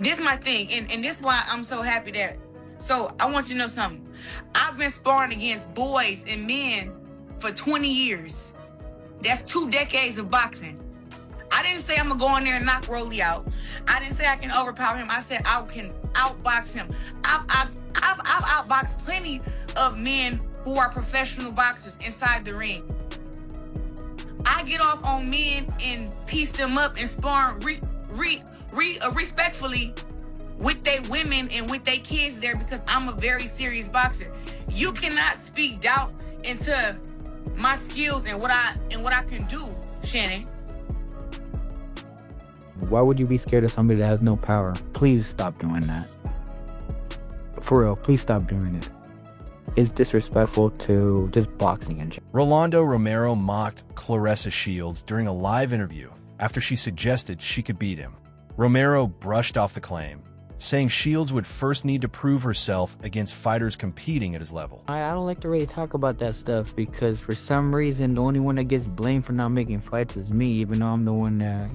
This is my thing, and this is why I'm so happy that. So I want you to know something. I've been sparring against boys and men for 20 years. That's 2 decades of boxing. I didn't say I'm gonna go in there and knock Rolly out. I didn't say I can overpower him. I said I can outbox him. I've outboxed plenty of men who are professional boxers inside the ring. I get off on men and piece them up and spar respectfully with their women and with their kids there because I'm a very serious boxer. You cannot speak doubt into my skills and what I can do, Shannon. Why would you be scared of somebody that has no power? Please stop doing that. For real, please stop doing it. It's disrespectful to just boxing in general. Rolando Romero mocked Claressa Shields during a live interview after she suggested she could beat him. Romero brushed off the claim, saying Shields would first need to prove herself against fighters competing at his level. I don't like to really talk about that stuff because for some reason the only one that gets blamed for not making fights is me, even though I'm the one that,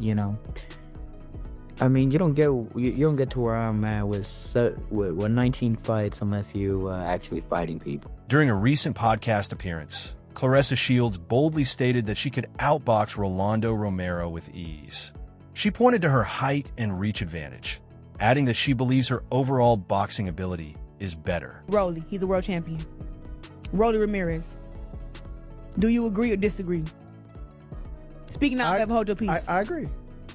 I mean, you don't get to where I'm at with 19 fights unless you actually fighting people. During a recent podcast appearance, Claressa Shields boldly stated that she could outbox Rolando Romero with ease. She pointed to her height and reach advantage, adding that she believes her overall boxing ability is better. Rolly, he's a world champion. Rolly Ramirez. Do you agree or disagree? Speaking out, hold your peace. I agree.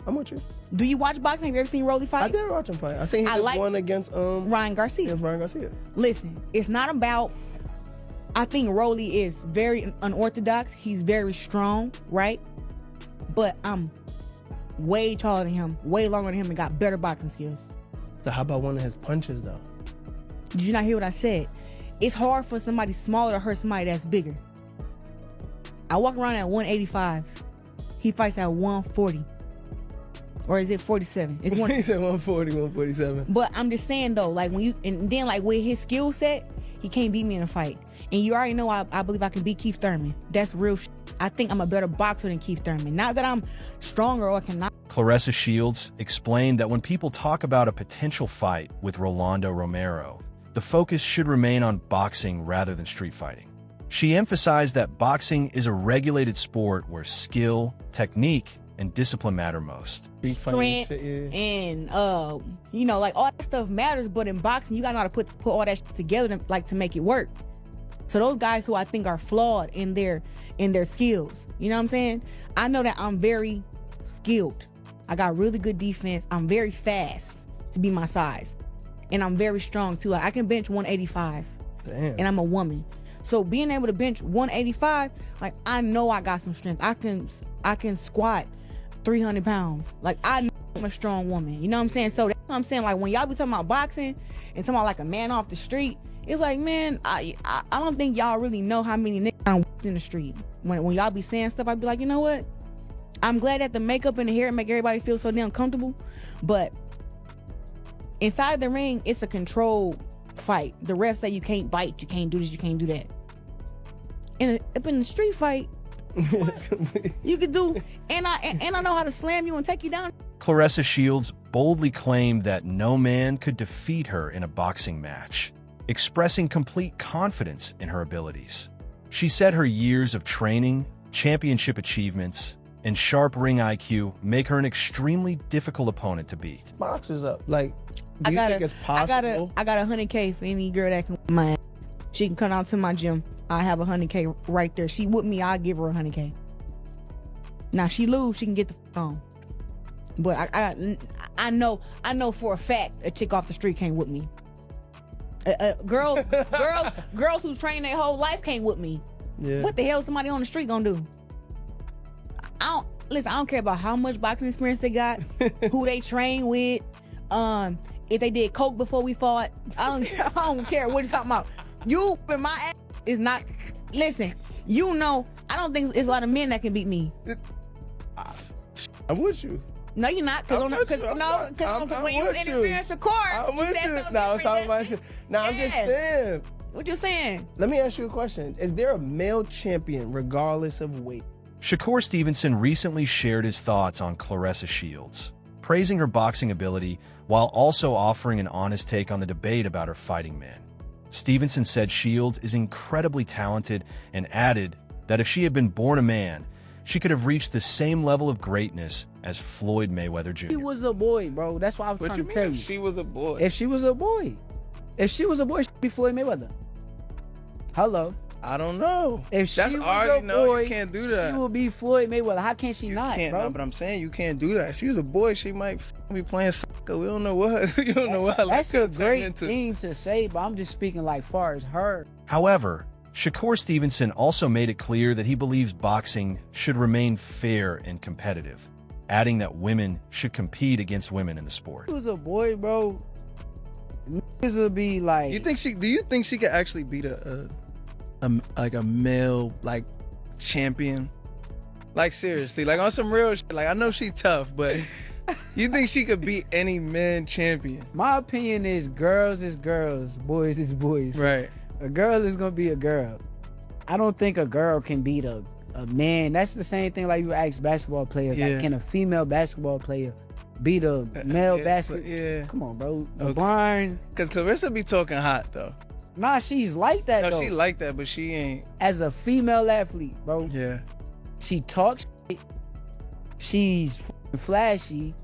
I'm with you. Do you watch boxing? Have you ever seen Rolly fight? I did watch him fight. I seen he just won against Ryan Garcia. Against Ryan Garcia. Listen, it's not about. I think Rolly is very unorthodox. He's very strong, right? But I'm way taller than him, way longer than him, and got better boxing skills. So how about one of his punches, though? Did you not hear what I said? It's hard for somebody smaller to hurt somebody that's bigger. I walk around at 185. He fights at 140. Or is it 47? It's one. He said 140, 147. But I'm just saying though, like and then like with his skill set, he can't beat me in a fight. And you already know I believe I can beat Keith Thurman. That's real. I think I'm a better boxer than Keith Thurman. Not that I'm stronger or I cannot. Claressa Shields explained that when people talk about a potential fight with Rolando Romero, the focus should remain on boxing rather than street fighting. She emphasized that boxing is a regulated sport where skill, technique, and discipline matter most. Strength and like all that stuff matters, but in boxing you gotta know how to put all that shit together to make it work. So those guys who I think are flawed in their skills, you know what I'm saying? I know that I'm very skilled. I got really good defense. I'm very fast to be my size, and I'm very strong too. I can bench 185. Damn. And I'm a woman. So being able to bench 185, like I know I got some strength. I can squat 300 pounds. Like I know I'm a strong woman. You know what I'm saying? So that's what I'm saying. Like when y'all be talking about boxing and talking about like a man off the street, it's like, man, I don't think y'all really know how many niggas I'm in the street. When y'all be saying stuff, I be like, you know what? I'm glad that the makeup and the hair make everybody feel so damn comfortable. But inside the ring, it's a controlled fight. The refs say you can't bite, you can't do this, you can't do that. And up in the street fight, you could do, and I know how to slam you and take you down. Claressa Shields boldly claimed that no man could defeat her in a boxing match, expressing complete confidence in her abilities. She said her years of training, championship achievements, and sharp ring IQ make her an extremely difficult opponent to beat. Boxes up. Like, do you think it's possible? I got $100K for any girl that can whip my ass. She can come down to my gym. I have $100K right there. She with me, I'll give her $100K. Now she lose, she can get the on. But I know for a fact a chick off the street can't whip me. Girls who train their whole life can't whip me. Yeah. What the hell is somebody on the street gonna do? I don't care about how much boxing experience they got, who they train with, if they did coke before we fought. I don't care what you're talking about. You and my ass is not. Listen, I don't think there's a lot of men that can beat me. I'm with you. No, you're not. Because when you interference the court, I'm with you. No, I was talking about you. Now I'm just saying. What you saying? Let me ask you a question. Is there a male champion regardless of weight? Shakur Stevenson recently shared his thoughts on Claressa Shields, praising her boxing ability while also offering an honest take on the debate about her fighting man. Stevenson said Shields is incredibly talented and added that if she had been born a man, she could have reached the same level of greatness as Floyd Mayweather Jr. She was a boy, bro. That's what I was What trying you to mean tell if you. she was a boy? If she was a boy. If she was a boy, she'd be Floyd Mayweather. Hello. I don't know. If That's she was already a no, boy, you can't do that. she will be Floyd Mayweather. How can she You not, can't, bro? no, but I'm saying you can't do that. If she was a boy, she might be playing soccer. We don't know what. You don't know what. That's a could turn great into. thing to say, but I'm just speaking like far as her. However, Shakur Stevenson also made it clear that he believes boxing should remain fair and competitive, adding that women should compete against women in the sport. If she was a boy, bro, niggas would be like. Do you think she could actually beat a male like champion? Like seriously, like on some real shit. Like I know she tough, but you think she could beat any man champion? My opinion is girls, boys is boys. Right. A girl is gonna be a girl. I don't think a girl can beat a man. That's the same thing like you ask basketball players. Yeah. Like, can a female basketball player beat a male basketball? Yeah. Come on, bro. Okay. LeBron. Cause Claressa be talking hot though. Nah, she's like that No, though. she like that, but she ain't. As a female athlete, bro. Yeah. She talks shit. She's f***ing flashy.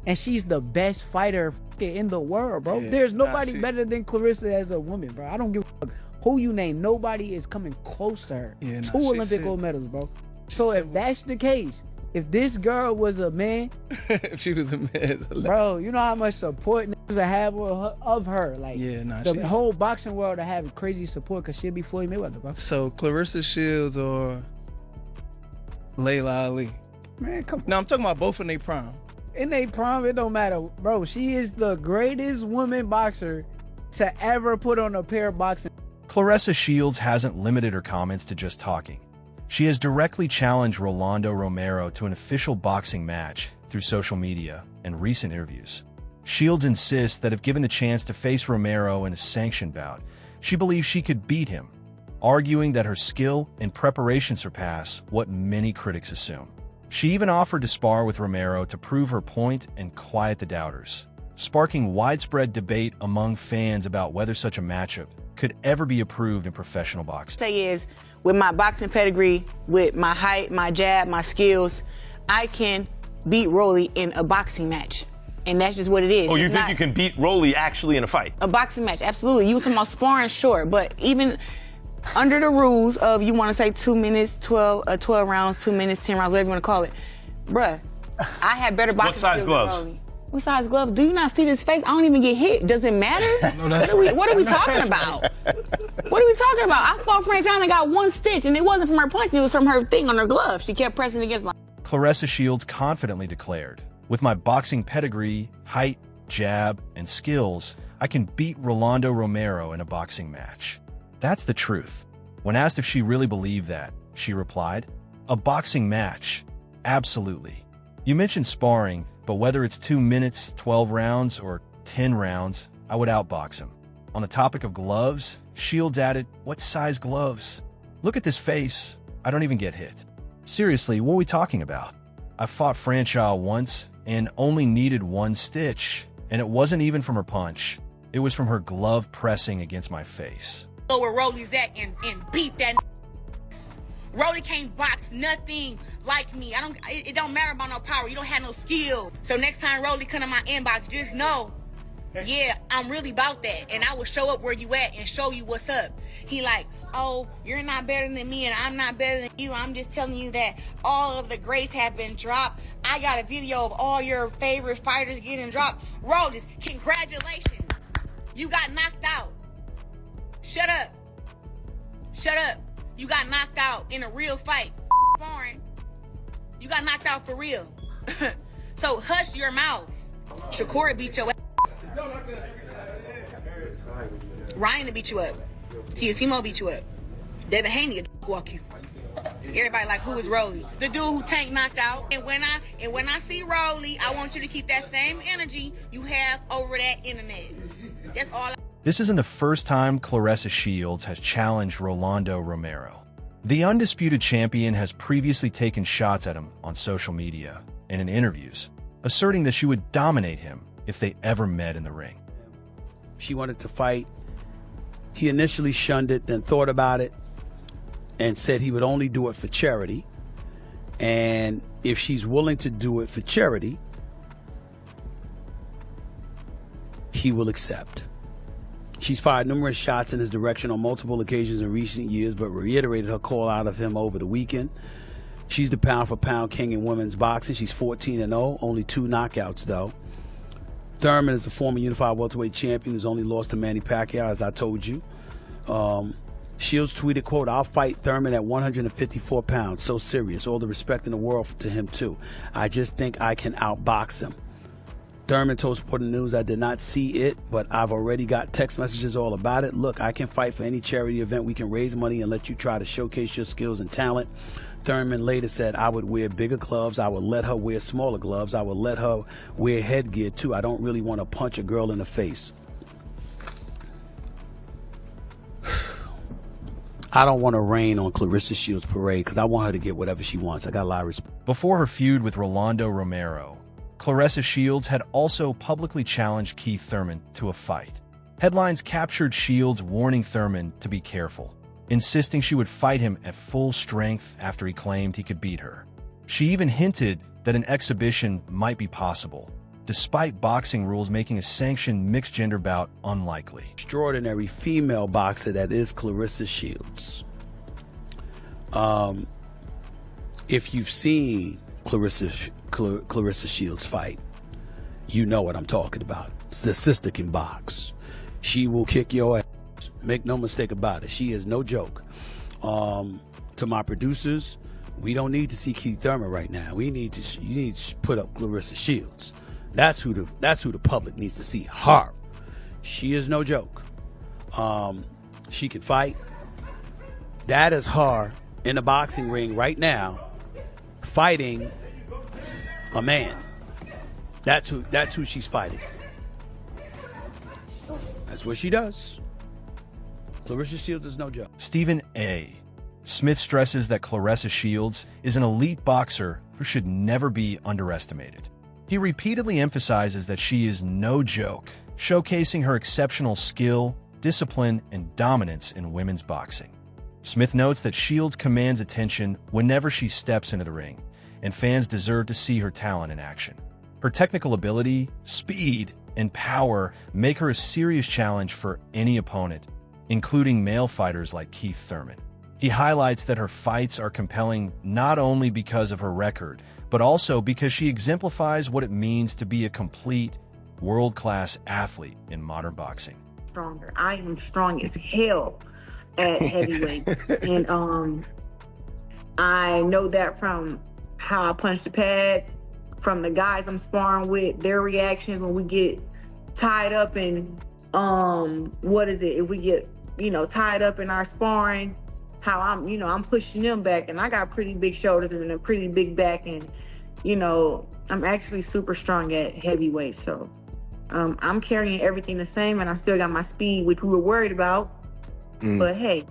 And she's the best fighter in the world, bro. Yeah, There's nah, nobody she- better than Claressa as a woman, bro. I don't give a fuck who you name. Nobody is coming close to her. Yeah, nah, 2 she Olympic sick. gold medals, bro. So if that's the case, if this girl was a man, If she was a man. bro, you know how much support niggas have of her. Like, Yeah, nah, the she- whole boxing world to have crazy support because she'll be Floyd Mayweather, bro. So Claressa Shields or Layla Ali? Man, come on. No, I'm talking about both in their prime. In their prime, it don't matter, bro. She is the greatest woman boxer to ever put on a pair of boxing. Claressa Shields hasn't limited her comments to just talking. She has directly challenged Rolando Romero to an official boxing match through social media and recent interviews. Shields insists that if given the chance to face Romero in a sanctioned bout, she believes she could beat him, arguing that her skill and preparation surpass what many critics assume. She even offered to spar with Romero to prove her point and quiet the doubters, sparking widespread debate among fans about whether such a matchup could ever be approved in professional boxing. Say is, with my boxing pedigree, with my height, my jab, my skills, I can beat Rolly in a boxing match. And that's just what it is. Oh, you It's think not you can beat Rolly actually in a fight? a boxing match? Absolutely. You were talking about sparring, sure, but even under the rules of you want to say 2 minutes, 12 rounds, 2 minutes, 10 rounds, whatever you want to call it, bruh, I had better boxing size skills gloves? than Rolly. What size gloves? Do you not see this face? I don't even get hit. Does it matter? What are we talking about? What are we talking about? I fought Franchina and got 1 stitch, and it wasn't from her punch, it was from her thing on her glove. She kept pressing against my... Claressa Shields confidently declared, "With my boxing pedigree, height, jab, and skills, I can beat Rolando Romero in a boxing match." That's the truth. When asked if she really believed that, she replied, "A boxing match? Absolutely. You mentioned sparring, but whether it's 2 minutes, 12 rounds, or 10 rounds, I would outbox him." On the topic of gloves, Shields added, "What size gloves? Look at this face. I don't even get hit. Seriously, what are we talking about? I fought Franchia once and only needed 1 stitch, and it wasn't even from her punch. It was from her glove pressing against my face." Go where Rolly's at and beat that. Rolly can't box nothing like me. It don't matter about no power. You don't have no skill. So next time Rolly come to my inbox, just know, yeah, I'm really about that. And I will show up where you at and show you what's up. He like, oh, you're not better than me and I'm not better than you. I'm just telling you that all of the greats have been dropped. I got a video of all your favorite fighters getting dropped. Rolly, congratulations. You got knocked out. Shut up. Shut up. You got knocked out in a real fight. Sparring. You got knocked out for real. So hush your mouth. Shakur beat your ass. Ryan beat you up. Tiafimo beat you up. Devin Haney walk you. Everybody like, who is Rolly? The dude who Tank knocked out. And when I see Rolly, I want you to keep that same energy you have over that internet. That's all. This isn't the first time Claressa Shields has challenged Rolando Romero. The undisputed champion has previously taken shots at him on social media and in interviews, asserting that she would dominate him if they ever met in the ring. She wanted to fight. He initially shunned it, then thought about it, and said he would only do it for charity. And if she's willing to do it for charity, he will accept. She's fired numerous shots in his direction on multiple occasions in recent years, but reiterated her call out of him over the weekend. She's the pound-for-pound king in women's boxing. She's 14-0, only 2 knockouts, though. Thurman is a former unified welterweight champion who's only lost to Manny Pacquiao, as I told you. Shields tweeted, quote, "I'll fight Thurman at 154 pounds. So serious. All the respect in the world to him, too. I just think I can outbox him." Thurman told Sporting News, "I did not see it, but I've already got text messages all about it. Look, I can fight for any charity event. We can raise money and let you try to showcase your skills and talent." Thurman later said, "I would wear bigger gloves. I would let her wear smaller gloves. I would let her wear headgear, too. I don't really want to punch a girl in the face." I don't want to rain on Claressa Shields' parade because I want her to get whatever she wants. I got a lot of respect. Before her feud with Rolando Romero, Claressa Shields had also publicly challenged Keith Thurman to a fight. Headlines captured Shields warning Thurman to be careful, insisting she would fight him at full strength after he claimed he could beat her. She even hinted that an exhibition might be possible, despite boxing rules making a sanctioned mixed-gender bout unlikely. Extraordinary female boxer that is Claressa Shields. If you've seen Claressa Shields fight, you know what I'm talking about. The sister can box. She will kick your ass. Make no mistake about it. She is no joke. To my producers, we don't need to see Keith Thurman right now. You need to put up Claressa Shields. That's who the public needs to see. Her. She is no joke. She can fight. That is her in the boxing ring right now, fighting a man. That's who she's fighting. That's what she does. Claressa Shields is no joke. Stephen A. Smith stresses that Claressa Shields is an elite boxer who should never be underestimated. He repeatedly emphasizes that she is no joke, showcasing her exceptional skill, discipline, and dominance in women's boxing. Smith notes that Shields commands attention whenever she steps into the ring, and fans deserve to see her talent in action. Her technical ability, speed, and power make her a serious challenge for any opponent, including male fighters like Keith Thurman. He highlights that her fights are compelling not only because of her record, but also because she exemplifies what it means to be a complete, world-class athlete in modern boxing. Stronger. I am strong as hell at heavyweight. And I know that from how I punch the pads, from the guys I'm sparring with, their reactions when we get tied up in if we get, tied up in our sparring, how I'm pushing them back, and I got pretty big shoulders and a pretty big back, and I'm actually super strong at heavyweight, so I'm carrying everything the same, and I still got my speed, which we were worried about, but hey,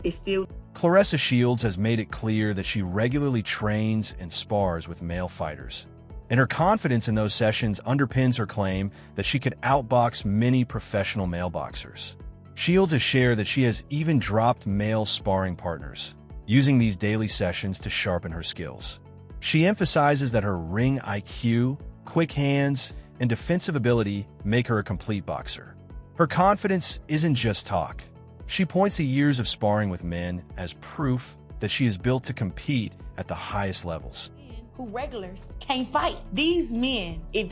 it's still. Claressa Shields has made it clear that she regularly trains and spars with male fighters, and her confidence in those sessions underpins her claim that she could outbox many professional male boxers. Shields has shared that she has even dropped male sparring partners, using these daily sessions to sharpen her skills. She emphasizes that her ring IQ, quick hands, and defensive ability make her a complete boxer. Her confidence isn't just talk. She points to years of sparring with men as proof that she is built to compete at the highest levels. Who regulars can't fight. These men, the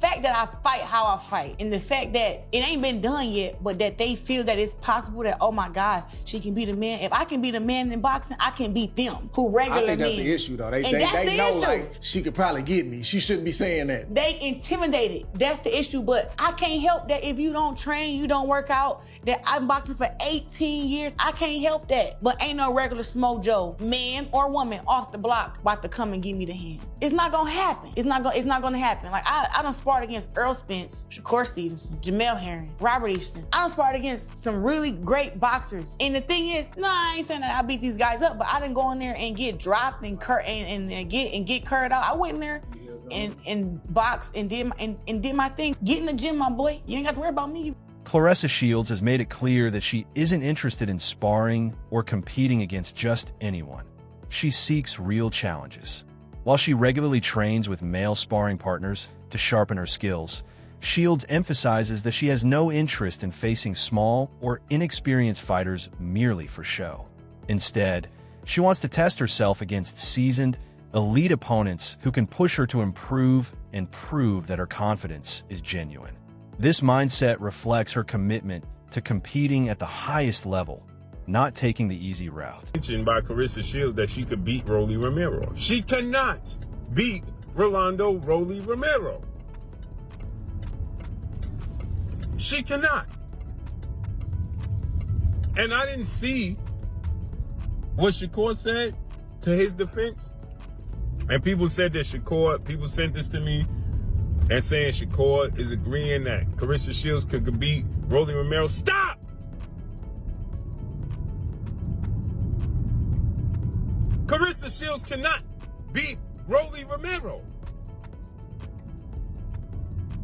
fact that I fight how I fight, and the fact that it ain't been done yet, but that they feel that it's possible that, oh my God, she can beat a man. If I can beat a man in boxing, I can beat them. Who regular men. I think that's the issue, though. They know, like, she could probably get me. She shouldn't be saying that. They intimidated. That's the issue. But I can't help that if you don't train, you don't work out, that I'm boxing for 18 years. I can't help that. But ain't no regular Smojo, man or woman, off the block about to come and give me the hands. It's not gonna happen. It's not gonna happen. Like I done sparred against Earl Spence, Shakur Stevenson, Jamel Herring, Robert Easton. I done sparred against some really great boxers. And the thing is, I ain't saying that I beat these guys up, but I didn't go in there and get dropped and get curved out. I went in there and boxed and did my thing. Get in the gym, my boy. You ain't got to worry about me. Claressa Shields has made it clear that she isn't interested in sparring or competing against just anyone. She seeks real challenges. While she regularly trains with male sparring partners to sharpen her skills, Shields emphasizes that she has no interest in facing small or inexperienced fighters merely for show. Instead, she wants to test herself against seasoned, elite opponents who can push her to improve and prove that her confidence is genuine. This mindset reflects her commitment to competing at the highest level, not taking the easy route. Mentioned by Claressa Shields that she could beat Rolando Romero. She cannot beat Rolando Romero. She cannot. And I didn't see what Shakur said to his defense. And people said that people sent this to me and saying Shakur is agreeing that Claressa Shields could beat Rolando Romero. Stop! Claressa Shields cannot beat Rolando Romero.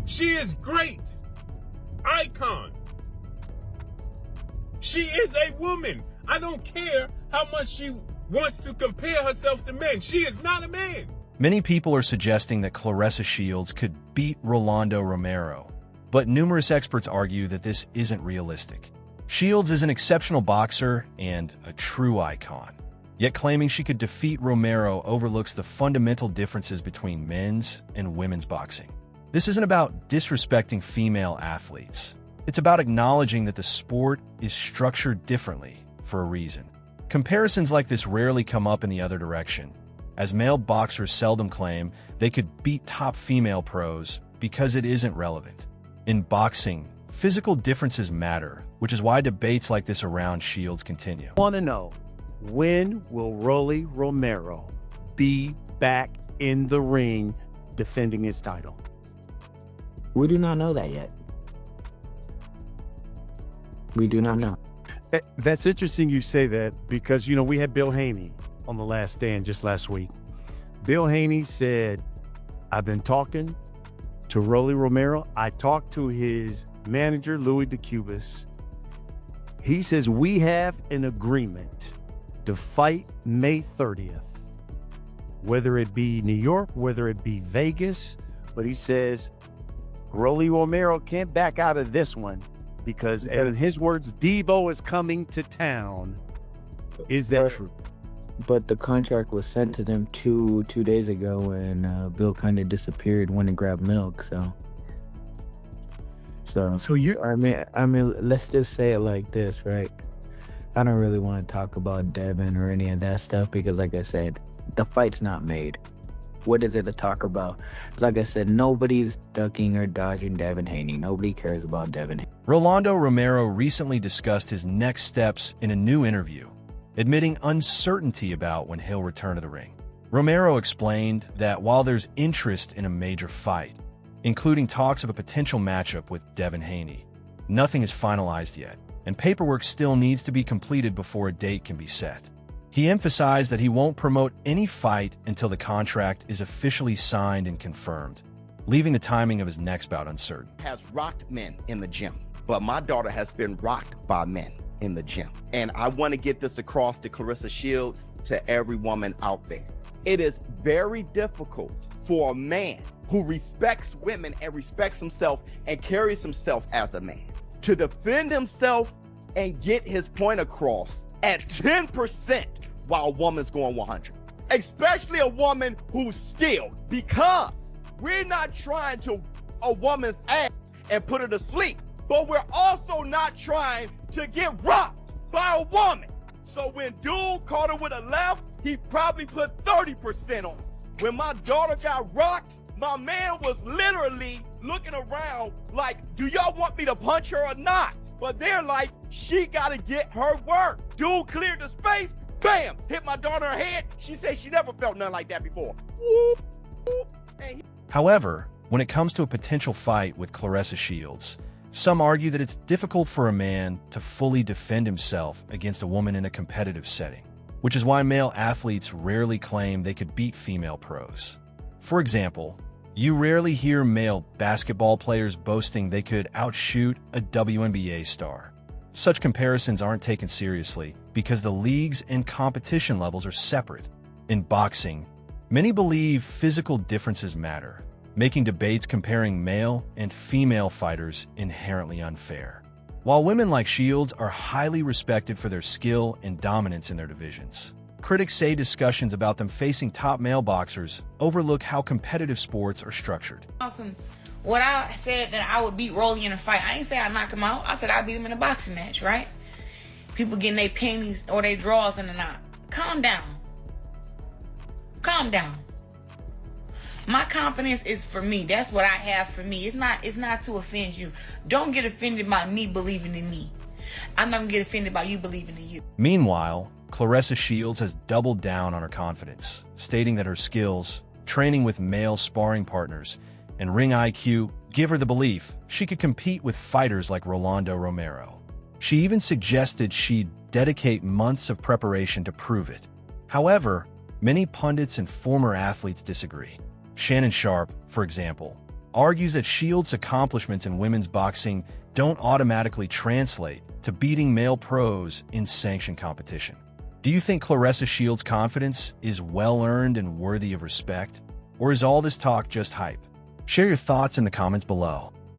She is great. Icon. She is a woman. I don't care how much she wants to compare herself to men. She is not a man. Many people are suggesting that Claressa Shields could beat Rolando Romero, but numerous experts argue that this isn't realistic. Shields is an exceptional boxer and a true icon, yet claiming she could defeat Romero overlooks the fundamental differences between men's and women's boxing. This isn't about disrespecting female athletes. It's about acknowledging that the sport is structured differently for a reason. Comparisons like this rarely come up in the other direction, as male boxers seldom claim they could beat top female pros because it isn't relevant. In boxing, physical differences matter, which is why debates like this around Shields continue. I want to know, when will Rolly Romero be back in the ring defending his title? We do not know that yet. We do not know. That's interesting you say that because, you know, we had Bill Haney on The Last Stand just last week. Bill Haney said, I've been talking to Rolly Romero. I talked to his manager, Louis DeCubas. He says, we have an agreement to fight May 30th, whether it be New York, whether it be Vegas. But he says, Rolly Romero can't back out of this one because, in his words, Debo is coming to town. Is that true? But the contract was sent to them two days ago, and Bill kind of disappeared, went and grabbed milk. So you, I mean, let's just say it like this, right? I don't really want to talk about Devin or any of that stuff because, like I said, the fight's not made. What is it to talk about? Like I said, nobody's ducking or dodging Devin Haney. Nobody cares about Devin Haney. Rolando Romero recently discussed his next steps in a new interview, admitting uncertainty about when he'll return to the ring. Romero explained that while there's interest in a major fight, including talks of a potential matchup with Devin Haney, nothing is finalized yet, and paperwork still needs to be completed before a date can be set. He emphasized that he won't promote any fight until the contract is officially signed and confirmed, leaving the timing of his next bout uncertain. Has rocked men in the gym, but my daughter has been rocked by men in the gym. And I want to get this across to Claressa Shields, to every woman out there. It is very difficult for a man who respects women and respects himself and carries himself as a man to defend himself and get his point across at 10% while a woman's going 100. Especially a woman who's skilled, because we're not trying to a woman's ass and put her to sleep, but we're also not trying to get rocked by a woman. So when dude caught her with a left, he probably put 30% on. When my daughter got rocked, my man was literally looking around like, do y'all want me to punch her or not? But they're like, she gotta get her work. Dude cleared the space, bam, hit my daughter in her head. She said she never felt nothing like that before. However, when it comes to a potential fight with Claressa Shields, some argue that it's difficult for a man to fully defend himself against a woman in a competitive setting, which is why male athletes rarely claim they could beat female pros. For example, You rarely hear male basketball players boasting they could outshoot a WNBA star. Such comparisons aren't taken seriously because the leagues and competition levels are separate. In boxing, many believe physical differences matter, making debates comparing male and female fighters inherently unfair. While women like Shields are highly respected for their skill and dominance in their divisions, critics say discussions about them facing top male boxers overlook how competitive sports are structured. Awesome. What I said that I would beat Rolly in a fight, I ain't say I'd knock him out. I said I'd beat him in a boxing match, right? People getting their panties or their drawers in a knot. Calm down. Calm down. My confidence is for me. That's what I have for me. It's not to offend you. Don't get offended by me believing in me. I'm not gonna get offended by you believing in you. Meanwhile, Claressa Shields has doubled down on her confidence, stating that her skills, training with male sparring partners, and ring IQ give her the belief she could compete with fighters like Rolando Romero. She even suggested she'd dedicate months of preparation to prove it. However, many pundits and former athletes disagree. Shannon Sharp, for example, argues that Shields' accomplishments in women's boxing don't automatically translate to beating male pros in sanctioned competition. Do you think Claressa Shields' confidence is well-earned and worthy of respect? Or is all this talk just hype? Share your thoughts in the comments below.